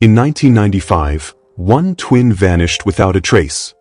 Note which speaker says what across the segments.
Speaker 1: In 1995, one twin vanished without a trace.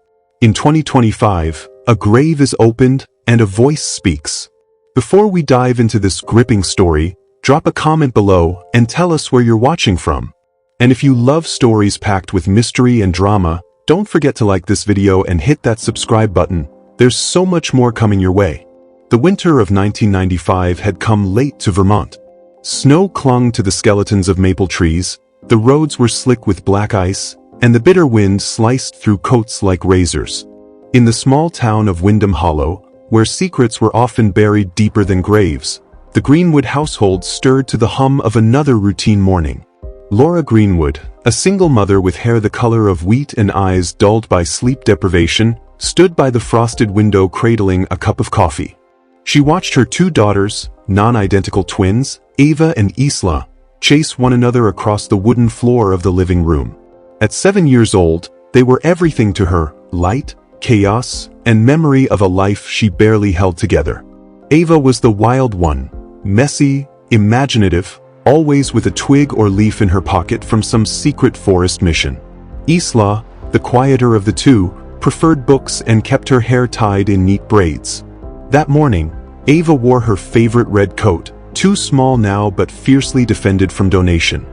Speaker 1: In 2025, a grave is opened and a voice speaks. Before we dive into this gripping story, drop a comment below and tell us where you're watching from. And if you love stories packed with mystery and drama, don't forget to like this video and hit that subscribe button. There's so much more coming your way. The winter of 1995 had come late to Vermont. Snow clung to the skeletons of maple trees, the roads were slick with black ice, and the bitter wind sliced through coats like razors. In the small town of Windham Hollow, where secrets were often buried deeper than graves, the Greenwood household stirred to the hum of another routine morning. Laura Greenwood, a single mother with hair the color of wheat and eyes dulled by sleep deprivation, stood by the frosted window cradling a cup of coffee. She watched her two daughters, non-identical twins, Ava and Isla, chase one another across the wooden floor of the living room. At 7 years old, they were everything to her: light, chaos, and memory of a life she barely held together. Ava was the wild one, messy, imaginative, always with a twig or leaf in her pocket from some secret forest mission. Isla, the quieter of the two, preferred books and kept her hair tied in neat braids. That morning, Ava wore her favorite red coat, too small now but fiercely defended from donation.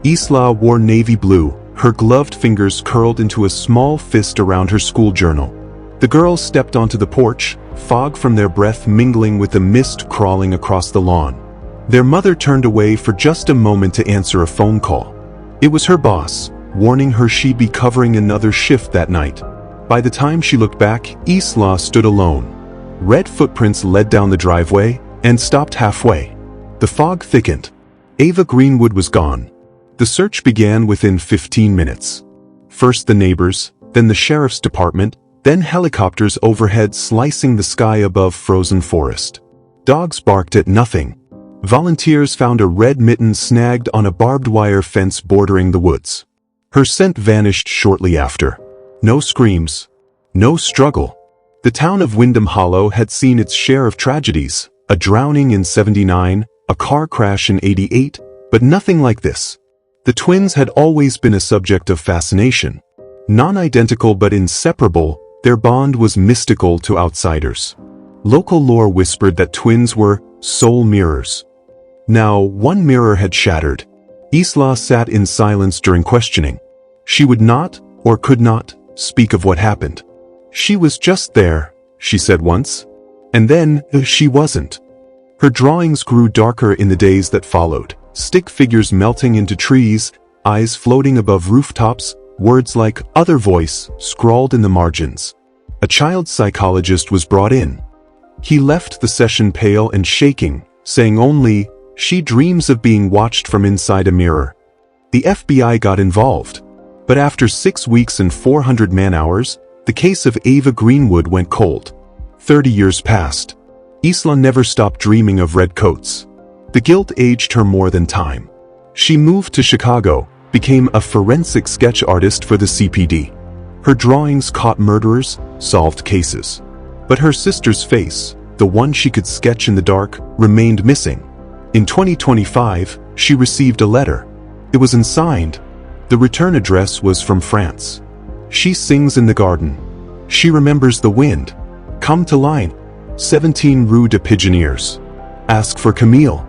Speaker 1: Isla wore navy blue, her gloved fingers curled into a small fist around her school journal. The girls stepped onto the porch, fog from their breath mingling with the mist crawling across the lawn. Their mother turned away for just a moment to answer a phone call. It was her boss, warning her she'd be covering another shift that night. By the time she looked back, Isla stood alone. Red footprints led down the driveway and stopped halfway. The fog thickened. Ava Greenwood was gone. The search began within 15 minutes. First the neighbors, then the sheriff's department, then helicopters overhead slicing the sky above frozen forest. Dogs barked at nothing. Volunteers found a red mitten snagged on a barbed wire fence bordering the woods. Her scent vanished shortly after. No screams. No struggle. The town of Windham Hollow had seen its share of tragedies, a drowning in 79, a car crash in 88, but nothing like this. The twins had always been a subject of fascination. Non-identical but inseparable, their bond was mystical to outsiders. Local lore whispered that twins were soul mirrors. Now, one mirror had shattered. Isla sat in silence during questioning. She would not, or could not, speak of what happened. She was just there, she said once. And then, she wasn't. Her drawings grew darker in the days that followed, stick figures melting into trees, eyes floating above rooftops, words like "other voice" scrawled in the margins. A child psychologist was brought in. He left the session pale and shaking, saying only, "She dreams of being watched from inside a mirror." The FBI got involved. But after 6 weeks and 400 man-hours, the case of Ava Greenwood went cold. 30 years passed. Isla never stopped dreaming of red coats. The guilt aged her more than time. She moved to Chicago, became a forensic sketch artist for the CPD. Her drawings caught murderers, solved cases. But her sister's face, the one she could sketch in the dark, remained missing. In 2025, she received a letter. It was unsigned. The return address was from France. She sings in the garden. She remembers the wind. Come to line. 17 Rue de Pigeonniers. Ask for Camille.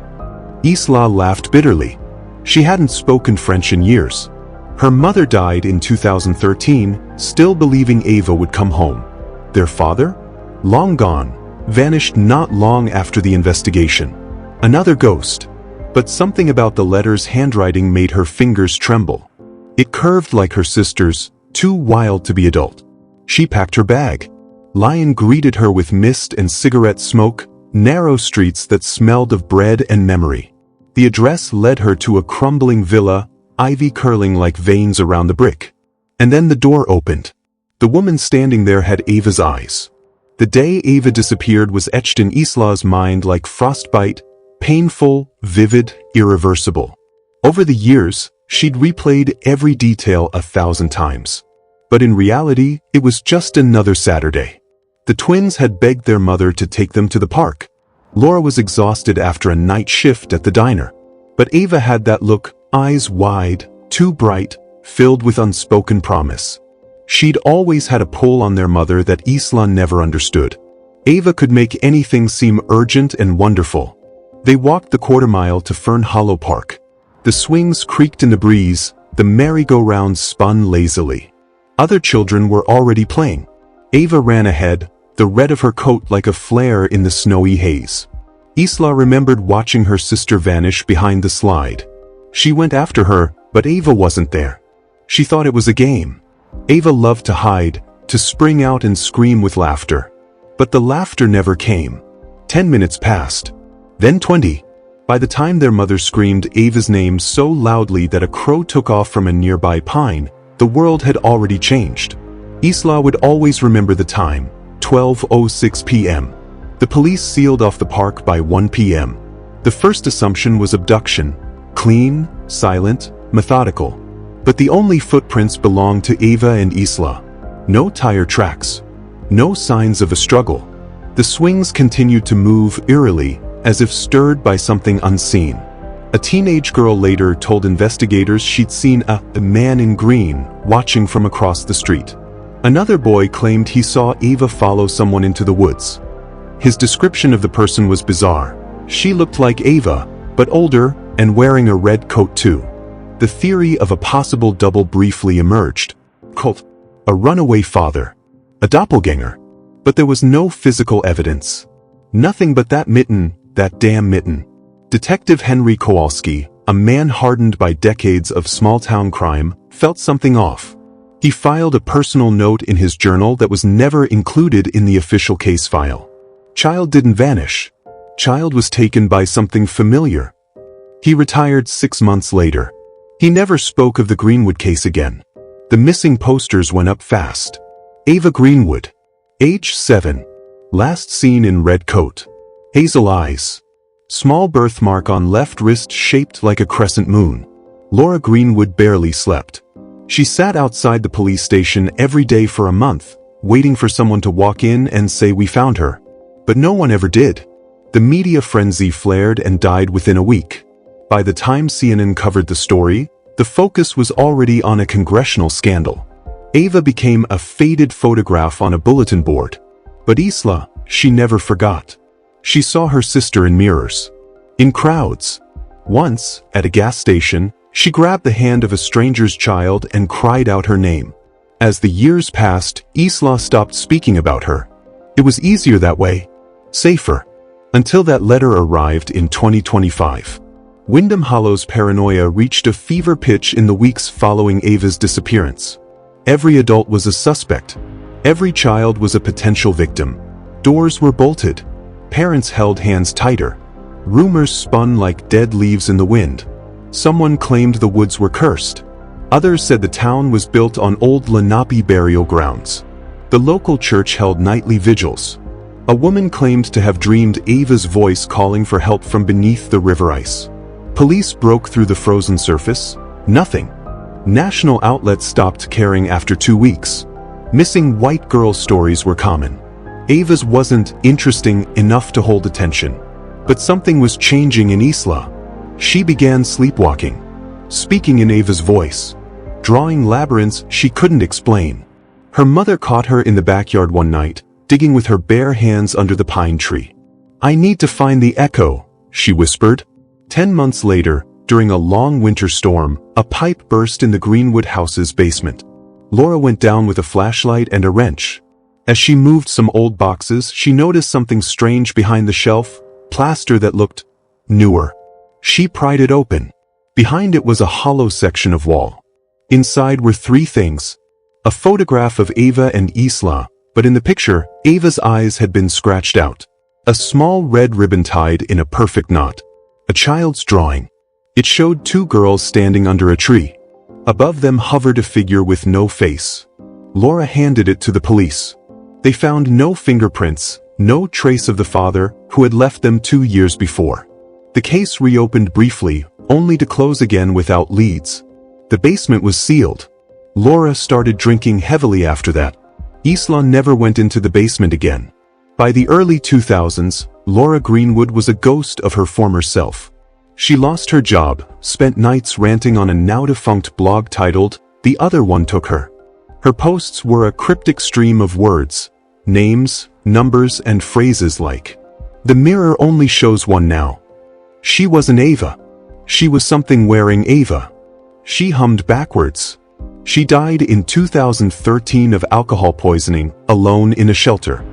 Speaker 1: Isla laughed bitterly. She hadn't spoken French in years. Her mother died in 2013, still believing Ava would come home. Their father? Long gone, vanished not long after the investigation. Another ghost. But something about the letter's handwriting made her fingers tremble. It curved like her sister's, too wild to be adult. She packed her bag. Lyon greeted her with mist and cigarette smoke, narrow streets that smelled of bread and memory. The address led her to a crumbling villa, ivy curling like veins around the brick. And then the door opened. The woman standing there had Ava's eyes. The day Ava disappeared was etched in Isla's mind like frostbite, painful, vivid, irreversible. Over the years, she'd replayed every detail 1,000 times. But in reality, it was just another Saturday. The twins had begged their mother to take them to the park. Laura was exhausted after a night shift at the diner. But Ava had that look, eyes wide, too bright, filled with unspoken promise. She'd always had a pull on their mother that Isla never understood. Ava could make anything seem urgent and wonderful. They walked the quarter-mile to Fern Hollow Park. The swings creaked in the breeze, the merry-go-round spun lazily. Other children were already playing. Ava ran ahead, the red of her coat like a flare in the snowy haze. Isla remembered watching her sister vanish behind the slide. She went after her, but Ava wasn't there. She thought it was a game. Ava loved to hide, to spring out and scream with laughter. But the laughter never came. 10 minutes passed. Then 20. By the time their mother screamed Ava's name so loudly that a crow took off from a nearby pine, the world had already changed. Isla would always remember the time, 12:06 p.m. The police sealed off the park by 1 p.m. The first assumption was abduction. Clean, silent, methodical. But the only footprints belonged to Ava and Isla. No tire tracks. No signs of a struggle. The swings continued to move eerily, as if stirred by something unseen. A teenage girl later told investigators she'd seen a man in green watching from across the street. Another boy claimed he saw Ava follow someone into the woods. His description of the person was bizarre. She looked like Ava, but older, and wearing a red coat too. The theory of a possible double briefly emerged. Cult. A runaway father. A doppelganger. But there was no physical evidence. Nothing but that mitten, that damn mitten. Detective Henry Kowalski, a man hardened by decades of small-town crime, felt something off. He filed a personal note in his journal that was never included in the official case file. Child didn't vanish. Child was taken by something familiar. He retired 6 months later. He never spoke of the Greenwood case again. The missing posters went up fast. Ava Greenwood. Age 7. Last seen in red coat. Hazel eyes. Small birthmark on left wrist shaped like a crescent moon. Laura Greenwood barely slept. She sat outside the police station every day for a month, waiting for someone to walk in and say we found her. But no one ever did. The media frenzy flared and died within a week. By the time CNN covered the story, the focus was already on a congressional scandal. Ava became a faded photograph on a bulletin board. But Isla, she never forgot. She saw her sister in mirrors. In crowds. Once, at a gas station, she grabbed the hand of a stranger's child and cried out her name. As the years passed, Isla stopped speaking about her. It was easier that way. Safer. Until that letter arrived in 2025. Wyndham Hollow's paranoia reached a fever pitch in the weeks following Ava's disappearance. Every adult was a suspect. Every child was a potential victim. Doors were bolted. Parents held hands tighter. Rumors spun like dead leaves in the wind. Someone claimed the woods were cursed. Others said the town was built on old Lenape burial grounds. The local church held nightly vigils. A woman claimed to have dreamed Ava's voice calling for help from beneath the river ice. Police broke through the frozen surface. Nothing. National outlets stopped caring after 2 weeks. Missing white girl stories were common. Ava's wasn't interesting enough to hold attention. But something was changing in Isla. She began sleepwalking. Speaking in Ava's voice. Drawing labyrinths she couldn't explain. Her mother caught her in the backyard one night, digging with her bare hands under the pine tree. "I need to find the echo," she whispered. 10 months later, during a long winter storm, a pipe burst in the Greenwood house's basement. Laura went down with a flashlight and a wrench. As she moved some old boxes, she noticed something strange behind the shelf, plaster that looked newer. She pried it open. Behind it was a hollow section of wall. Inside were 3 things. A photograph of Ava and Isla, but in the picture, Ava's eyes had been scratched out. A small red ribbon tied in a perfect knot. A child's drawing. It showed 2 girls standing under a tree. Above them hovered a figure with no face. Laura handed it to the police. They found no fingerprints, no trace of the father who had left them 2 years before. The case reopened briefly, only to close again without leads. The basement was sealed. Laura started drinking heavily after that. Isla never went into the basement again. By the early 2000s, Laura Greenwood was a ghost of her former self. She lost her job, spent nights ranting on a now-defunct blog titled The other one took her. Her posts were a cryptic stream of words, names, numbers, and phrases like, "The mirror only shows one now. She wasn't Ava. She was something wearing Ava." She hummed backwards. She died in 2013 of alcohol poisoning, alone in a shelter.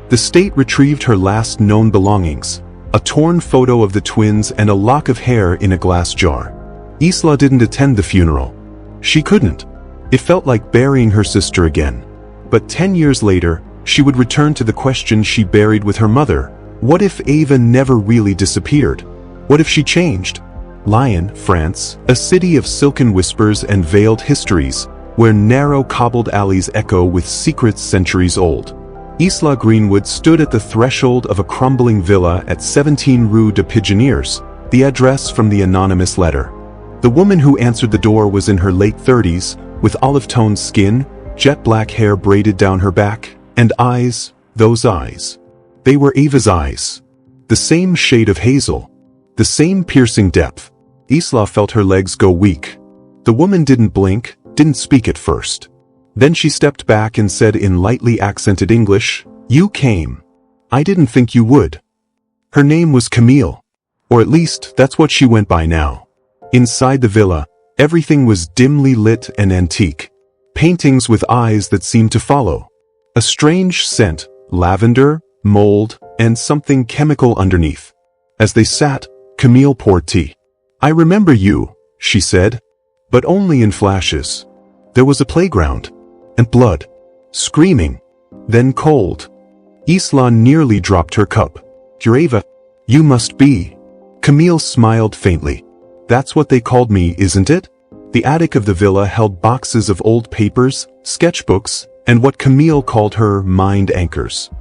Speaker 1: The state retrieved her last known belongings, a torn photo of the twins and a lock of hair in a glass jar. Isla didn't attend the funeral. She couldn't. It felt like burying her sister again. But 10 years later, she would return to the question she buried with her mother. What if Ava never really disappeared? What if she changed? Lyon, France, a city of silken whispers and veiled histories, where narrow cobbled alleys echo with secrets centuries old. Isla Greenwood stood at the threshold of a crumbling villa at 17 Rue de Pigeonniers, the address from the anonymous letter. The woman who answered the door was in her late 30s, with olive-toned skin, jet black hair braided down her back, and eyes, those eyes. They were Ava's eyes. The same shade of hazel. The same piercing depth. Isla felt her legs go weak. The woman didn't blink, didn't speak at first. Then she stepped back and said in lightly accented English, "You came. I didn't think you would." Her name was Camille. Or at least, that's what she went by now. Inside the villa, everything was dimly lit and antique. Paintings with eyes that seemed to follow. A strange scent, lavender, mold, and something chemical underneath. As they sat, Camille poured tea. "I remember you," she said, but only in flashes. There was a playground. And blood. Screaming. Then cold. Isla nearly dropped her cup. "You're Ava. You must be." Camille smiled faintly. "That's what they called me, isn't it?" The attic of the villa held boxes of old papers, sketchbooks, and what Camille called her mind anchors.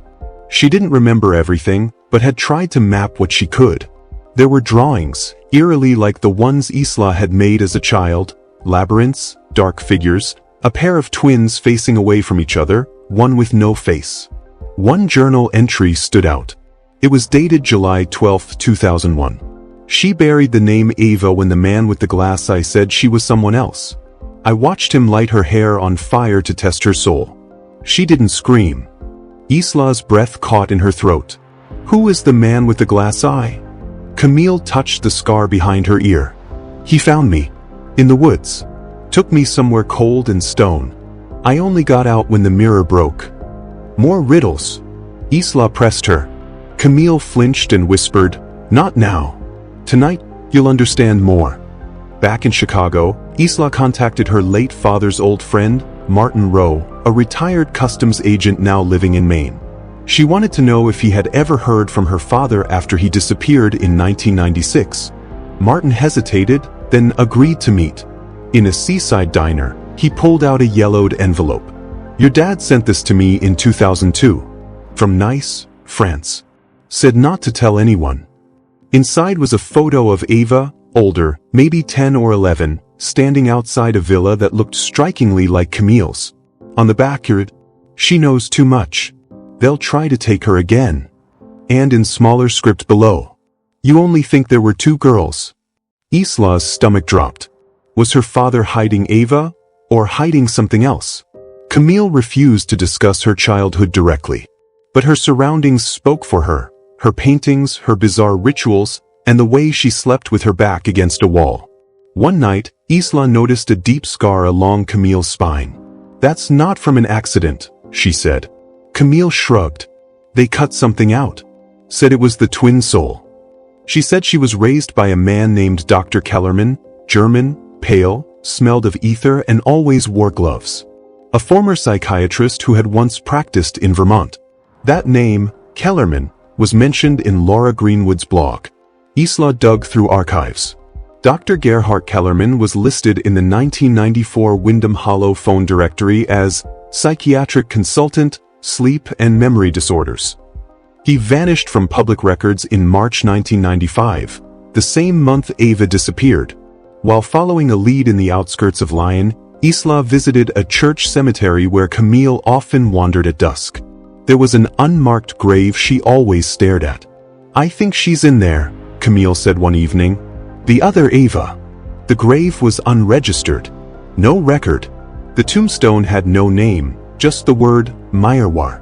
Speaker 1: She didn't remember everything, but had tried to map what she could. There were drawings, eerily like the ones Isla had made as a child, labyrinths, dark figures, a pair of twins facing away from each other, one with no face. One journal entry stood out. It was dated July 12, 2001. She buried the name Ava when the man with the glass eye said she was someone else. "I watched him light her hair on fire to test her soul." She didn't scream. Isla's breath caught in her throat. "Who is the man with the glass eye?" Camille touched the scar behind her ear. "He found me. In the woods. Took me somewhere cold and stone. I only got out when the mirror broke." "More riddles." Isla pressed her. Camille flinched and whispered, "Not now. Tonight, you'll understand more." Back in Chicago, Isla contacted her late father's old friend, Martin Rowe, a retired customs agent now living in Maine. She wanted to know if he had ever heard from her father after he disappeared in 1996. Martin hesitated, then agreed to meet. In a seaside diner, he pulled out a yellowed envelope. "Your dad sent this to me in 2002. From Nice, France. Said not to tell anyone." Inside was a photo of Ava, older, maybe 10 or 11, standing outside a villa that looked strikingly like Camille's. On the back read, "She knows too much. They'll try to take her again." And in smaller script below, "You only think there were two girls." Isla's stomach dropped. Was her father hiding Ava, or hiding something else? Camille refused to discuss her childhood directly. But her surroundings spoke for her. Her paintings, her bizarre rituals, and the way she slept with her back against a wall. One night, Isla noticed a deep scar along Camille's spine. "That's not from an accident," she said. Camille shrugged. "They cut something out. Said it was the twin soul." She said she was raised by a man named Dr. Kellerman, German, pale, smelled of ether and always wore gloves. A former psychiatrist who had once practiced in Vermont. That name, Kellerman, was mentioned in Laura Greenwood's blog. Isla dug through archives. Dr. Gerhard Kellerman was listed in the 1994 Wyndham Hollow phone directory as psychiatric consultant, sleep and memory disorders. He vanished from public records in March 1995, the same month Ava disappeared. While following a lead in the outskirts of Lyon, Isla visited a church cemetery where Camille often wandered at dusk. There was an unmarked grave she always stared at. "I think she's in there," Camille said one evening. "The other Ava." The grave was unregistered. No record. The tombstone had no name, just the word miroir,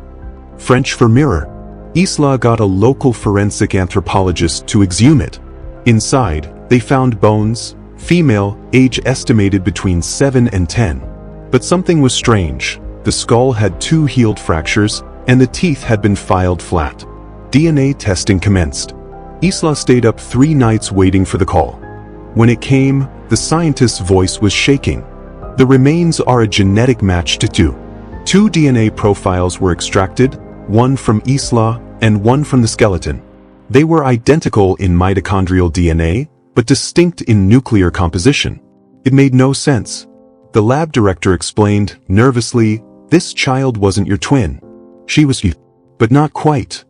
Speaker 1: French for mirror. Isla got a local forensic anthropologist to exhume it. Inside, they found bones, female, age estimated between 7 and 10. But something was strange. The skull had 2 healed fractures, and the teeth had been filed flat. DNA testing commenced. Isla stayed up 3 nights waiting for the call. When it came, the scientist's voice was shaking. The remains are a genetic match to 2. 2 DNA profiles were extracted, one from Isla and one from the skeleton. They were identical in mitochondrial DNA, but distinct in nuclear composition. It made no sense. The lab director explained, nervously, "This child wasn't your twin. She was you, but not quite."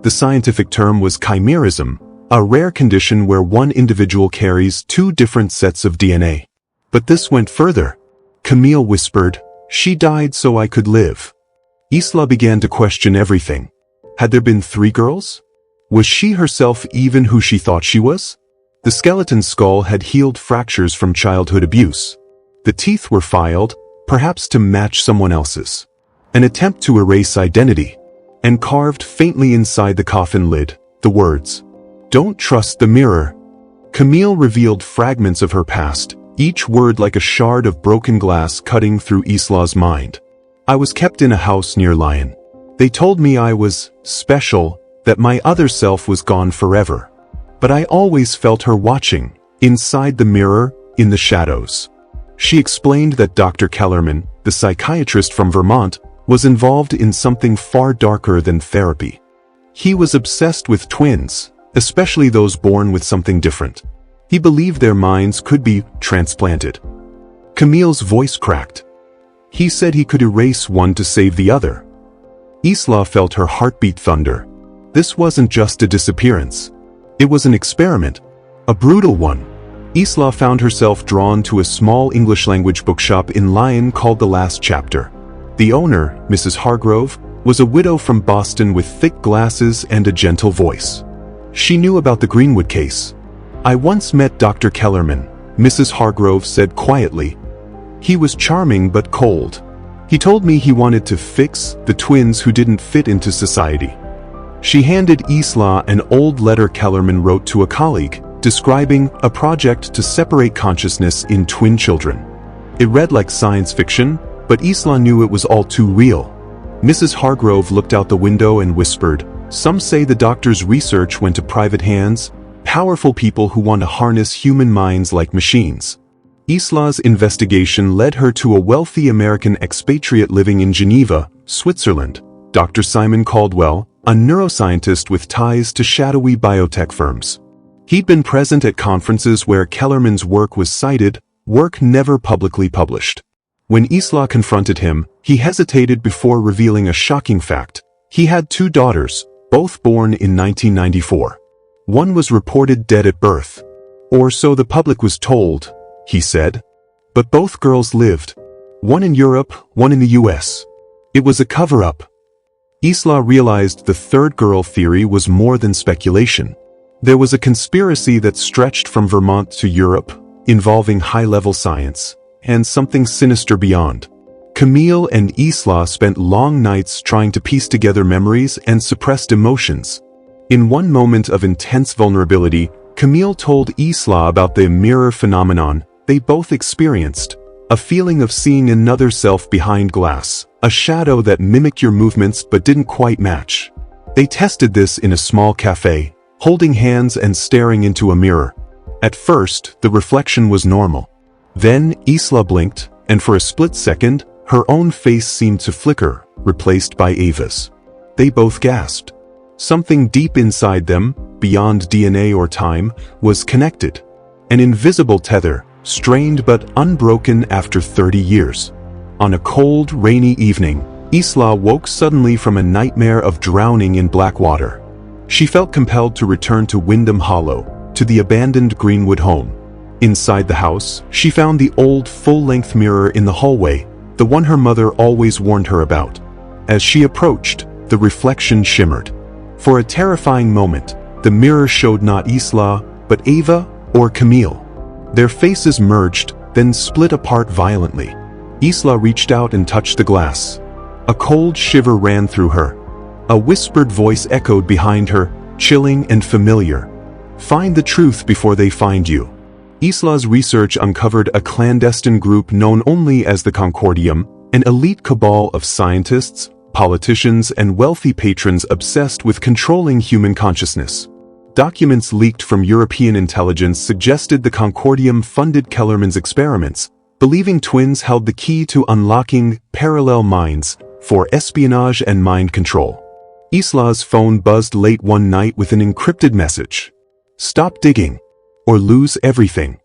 Speaker 1: The scientific term was chimerism, a rare condition where one individual carries 2 different sets of DNA. But this went further. Camille whispered, "She died so I could live." Isla began to question everything. Had there been 3 girls? Was she herself even who she thought she was? The skeleton skull had healed fractures from childhood abuse. The teeth were filed, perhaps to match someone else's. An attempt to erase identity. And carved faintly inside the coffin lid, the words, "Don't trust the mirror." Camille revealed fragments of her past, each word like a shard of broken glass cutting through Isla's mind. "I was kept in a house near Lyon. They told me I was special, that my other self was gone forever. But I always felt her watching, inside the mirror, in the shadows." She explained that Dr. Kellerman, the psychiatrist from Vermont, was involved in something far darker than therapy. He was obsessed with twins, especially those born with something different. He believed their minds could be transplanted. Camille's voice cracked. He said he could erase one to save the other. Isla felt her heartbeat thunder. This wasn't just a disappearance. It was an experiment, a brutal one. Isla found herself drawn to a small English-language bookshop in Lyon called The Last Chapter. The owner, Mrs. Hargrove, was a widow from Boston with thick glasses and a gentle voice. She knew about the Greenwood case. "I once met Dr. Kellerman," Mrs. Hargrove said quietly. "He was charming but cold. He told me he wanted to fix the twins who didn't fit into society." She handed Isla an old letter Kellerman wrote to a colleague, describing a project to separate consciousness in twin children. It read like science fiction, but Isla knew it was all too real. Mrs. Hargrove looked out the window and whispered, "Some say the doctor's research went to private hands, powerful people who want to harness human minds like machines." Isla's investigation led her to a wealthy American expatriate living in Geneva, Switzerland, Dr. Simon Caldwell, a neuroscientist with ties to shadowy biotech firms. He'd been present at conferences where Kellerman's work was cited, work never publicly published. When Isla confronted him, he hesitated before revealing a shocking fact. He had 2 daughters, both born in 1994. One was reported dead at birth. Or so the public was told, he said. But both girls lived. One in Europe, one in the US. It was a cover-up. Isla realized the 3rd girl theory was more than speculation. There was a conspiracy that stretched from Vermont to Europe, involving high-level science, and something sinister beyond. Camille and Isla spent long nights trying to piece together memories and suppressed emotions. In one moment of intense vulnerability, Camille told Isla about the mirror phenomenon they both experienced, a feeling of seeing another self behind glass, a shadow that mimicked your movements but didn't quite match. They tested this in a small cafe, holding hands and staring into a mirror. At first, the reflection was normal. Then, Isla blinked, and for a split second, her own face seemed to flicker, replaced by Ava's. They both gasped. Something deep inside them, beyond DNA or time, was connected. An invisible tether, strained but unbroken after 30 years. On a cold, rainy evening, Isla woke suddenly from a nightmare of drowning in black water. She felt compelled to return to Wyndham Hollow, to the abandoned Greenwood home. Inside the house, she found the old full-length mirror in the hallway, the one her mother always warned her about. As she approached, the reflection shimmered. For a terrifying moment, the mirror showed not Isla, but Ava or Camille. Their faces merged, then split apart violently. Isla reached out and touched the glass. A cold shiver ran through her. A whispered voice echoed behind her, chilling and familiar. Find the truth before they find you. Isla's research uncovered a clandestine group known only as the Concordium, an elite cabal of scientists, politicians, and wealthy patrons obsessed with controlling human consciousness. Documents leaked from European intelligence suggested the Concordium funded Kellerman's experiments, believing twins held the key to unlocking parallel minds for espionage and mind control. Isla's phone buzzed late one night with an encrypted message. Stop digging, or lose everything.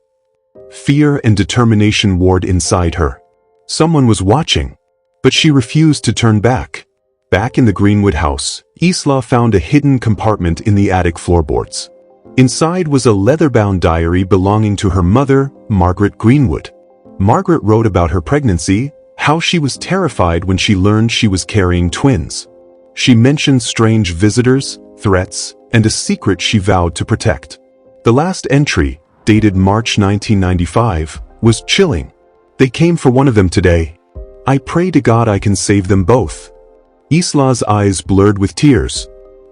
Speaker 1: Fear and determination warred inside her. Someone was watching, but she refused to turn back. Back in the Greenwood house, Isla found a hidden compartment in the attic floorboards. Inside was a leather-bound diary belonging to her mother, Margaret Greenwood. Margaret wrote about her pregnancy, how she was terrified when she learned she was carrying twins. She mentioned strange visitors, threats, and a secret she vowed to protect. The last entry, dated March 1995, was chilling. They came for one of them today. I pray to God I can save them both. Isla's eyes blurred with tears.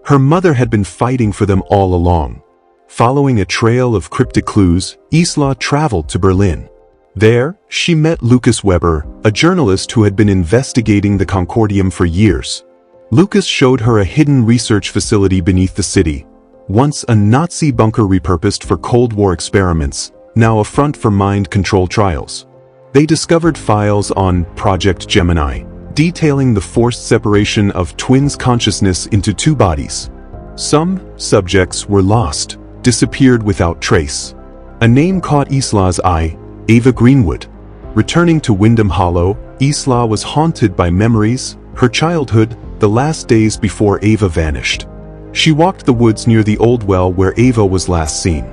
Speaker 1: Her mother had been fighting for them all along. Following a trail of cryptic clues, Isla traveled to Berlin. There, she met Lucas Weber, a journalist who had been investigating the Concordium for years. Lucas showed her a hidden research facility beneath the city, once a Nazi bunker repurposed for Cold War experiments, now a front for mind control trials. They discovered files on Project Gemini, detailing the forced separation of twins' consciousness into two bodies. Some subjects were lost, disappeared without trace. A name caught Isla's eye, Ava Greenwood. Returning to Wyndham Hollow, Isla was haunted by memories, her childhood, the last days before Ava vanished. She walked the woods near the old well where Ava was last seen.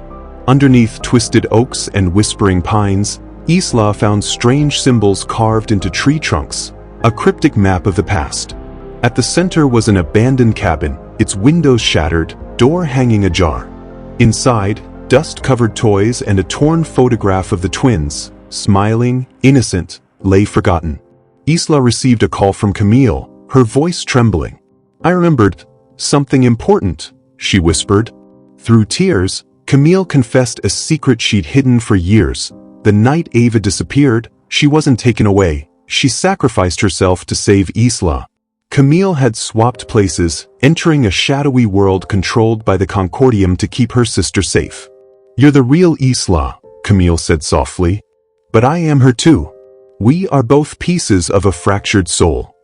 Speaker 1: Underneath twisted oaks and whispering pines, Isla found strange symbols carved into tree trunks, a cryptic map of the past. At the center was an abandoned cabin, its windows shattered, door hanging ajar. Inside, dust-covered toys and a torn photograph of the twins, smiling, innocent, lay forgotten. Isla received a call from Camille, her voice trembling. I remembered something important, she whispered. Through tears, Camille confessed a secret she'd hidden for years. The night Ava disappeared, she wasn't taken away. She sacrificed herself to save Isla. Camille had swapped places, entering a shadowy world controlled by the Concordium to keep her sister safe. You're the real Isla, Camille said softly. But I am her too. We are both pieces of a fractured soul.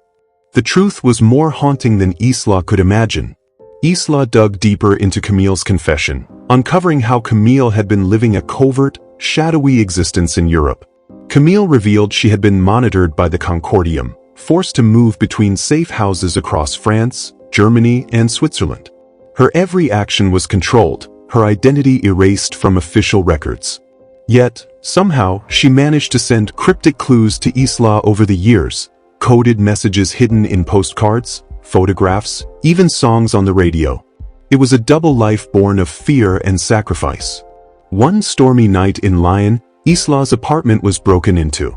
Speaker 1: The truth was more haunting than Isla could imagine. Isla dug deeper into Camille's confession, uncovering how Camille had been living a covert, shadowy existence in Europe. Camille revealed she had been monitored by the Concordium, forced to move between safe houses across France, Germany, and Switzerland. Her every action was controlled, her identity erased from official records. Yet, somehow, she managed to send cryptic clues to Isla over the years, coded messages hidden in postcards, photographs, even songs on the radio. It was a double life born of fear and sacrifice. One stormy night in Lyon, Isla's apartment was broken into.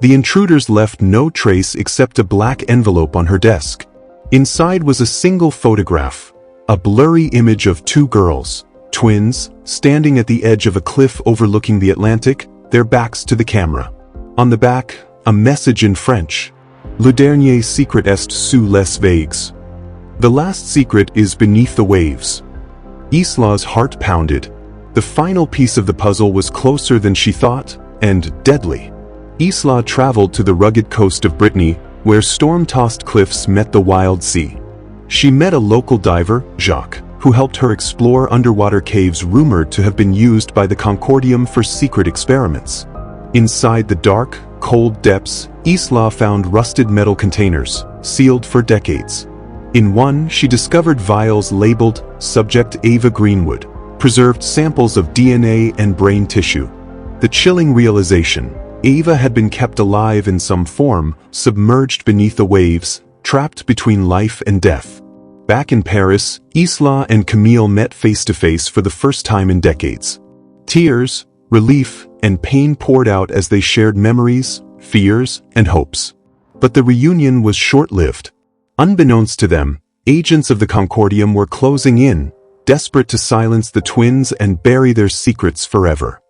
Speaker 1: The intruders left no trace except a black envelope on her desk. Inside was a single photograph, a blurry image of two girls, twins, standing at the edge of a cliff overlooking the Atlantic, their backs to the camera. On the back, a message in French. Le dernier secret est sous les vagues. The last secret is beneath the waves. Isla's heart pounded. The final piece of the puzzle was closer than she thought, and deadly. Isla traveled to the rugged coast of Brittany, where storm-tossed cliffs met the wild sea. She met a local diver, Jacques, who helped her explore underwater caves rumored to have been used by the Concordium for secret experiments. Inside the dark, cold depths, Isla found rusted metal containers, sealed for decades. In one, she discovered vials labeled Subject Ava Greenwood, preserved samples of DNA and brain tissue. The chilling realization, Ava had been kept alive in some form, submerged beneath the waves, trapped between life and death. Back in Paris, Isla and Camille met face-to-face for the first time in decades. Tears, relief, and pain poured out as they shared memories, fears, and hopes. But the reunion was short-lived. Unbeknownst to them, agents of the Concordium were closing in, desperate to silence the twins and bury their secrets forever.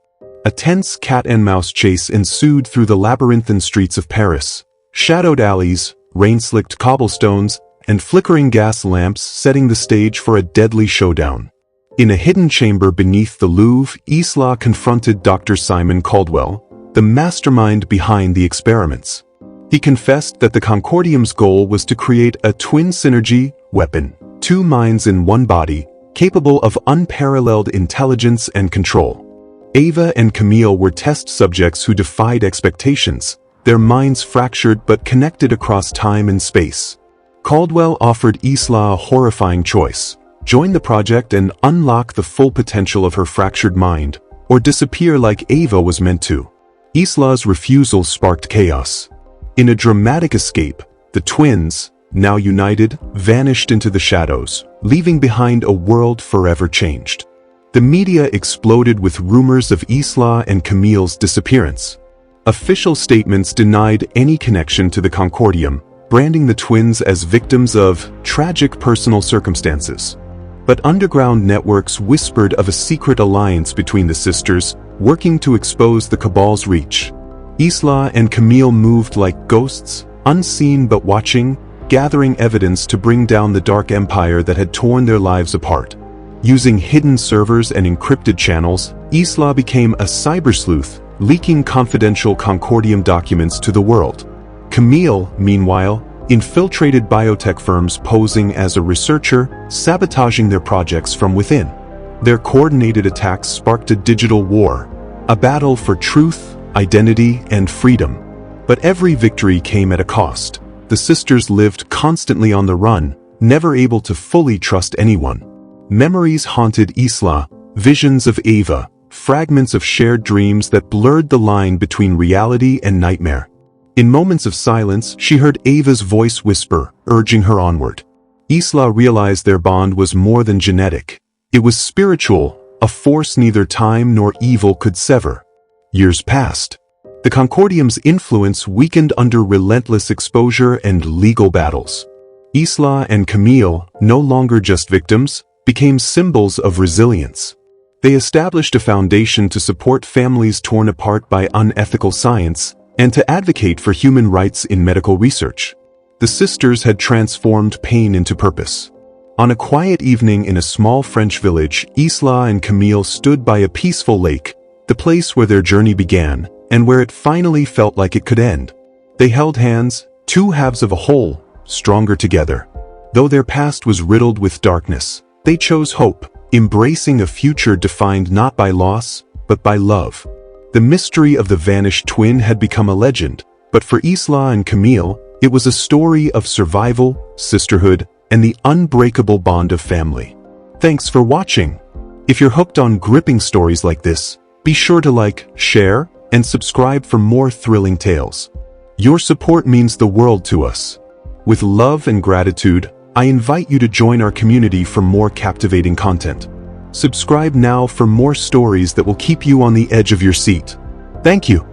Speaker 1: A tense cat-and-mouse chase ensued through the labyrinthine streets of Paris. Shadowed alleys, rain-slicked cobblestones, and flickering gas lamps setting the stage for a deadly showdown. In a hidden chamber beneath the Louvre, Isla confronted Dr. Simon Caldwell, the mastermind behind the experiments. He confessed that the Concordium's goal was to create a twin synergy weapon, 2 minds in 1 body, capable of unparalleled intelligence and control. Ava and Camille were test subjects who defied expectations, their minds fractured but connected across time and space. Caldwell offered Isla a horrifying choice: join the project and unlock the full potential of her fractured mind, or disappear like Ava was meant to. Isla's refusal sparked chaos. In a dramatic escape, the twins, now united, vanished into the shadows, leaving behind a world forever changed. The media exploded with rumors of Isla and Camille's disappearance. Official statements denied any connection to the Concordium, branding the twins as victims of tragic personal circumstances. But underground networks whispered of a secret alliance between the sisters, working to expose the cabal's reach. Isla and Camille moved like ghosts, unseen but watching, gathering evidence to bring down the dark empire that had torn their lives apart. Using hidden servers and encrypted channels, Isla became a cyber sleuth, leaking confidential Concordium documents to the world. Camille, meanwhile, infiltrated biotech firms posing as a researcher, sabotaging their projects from within. Their coordinated attacks sparked a digital war, a battle for truth, identity, and freedom. But every victory came at a cost. The sisters lived constantly on the run, never able to fully trust anyone. Memories haunted Isla, visions of Ava, fragments of shared dreams that blurred the line between reality and nightmare. In moments of silence, she heard Ava's voice whisper, urging her onward. Isla realized their bond was more than genetic. It was spiritual, a force neither time nor evil could sever. Years passed. The Concordium's influence weakened under relentless exposure and legal battles. Isla and Camille, no longer just victims, became symbols of resilience. They established a foundation to support families torn apart by unethical science and to advocate for human rights in medical research. The sisters had transformed pain into purpose. On a quiet evening in a small French village, Isla and Camille stood by a peaceful lake, the place where their journey began, and where it finally felt like it could end. They held hands, 2 halves of a whole, stronger together. Though their past was riddled with darkness, they chose hope, embracing a future defined not by loss, but by love. The mystery of the vanished twin had become a legend, but for Isla and Camille, it was a story of survival, sisterhood, and the unbreakable bond of family. Thanks for watching. If you're hooked on gripping stories like this, be sure to like, share, and subscribe for more thrilling tales. Your support means the world to us. With love and gratitude, I invite you to join our community for more captivating content. Subscribe now for more stories that will keep you on the edge of your seat. Thank you.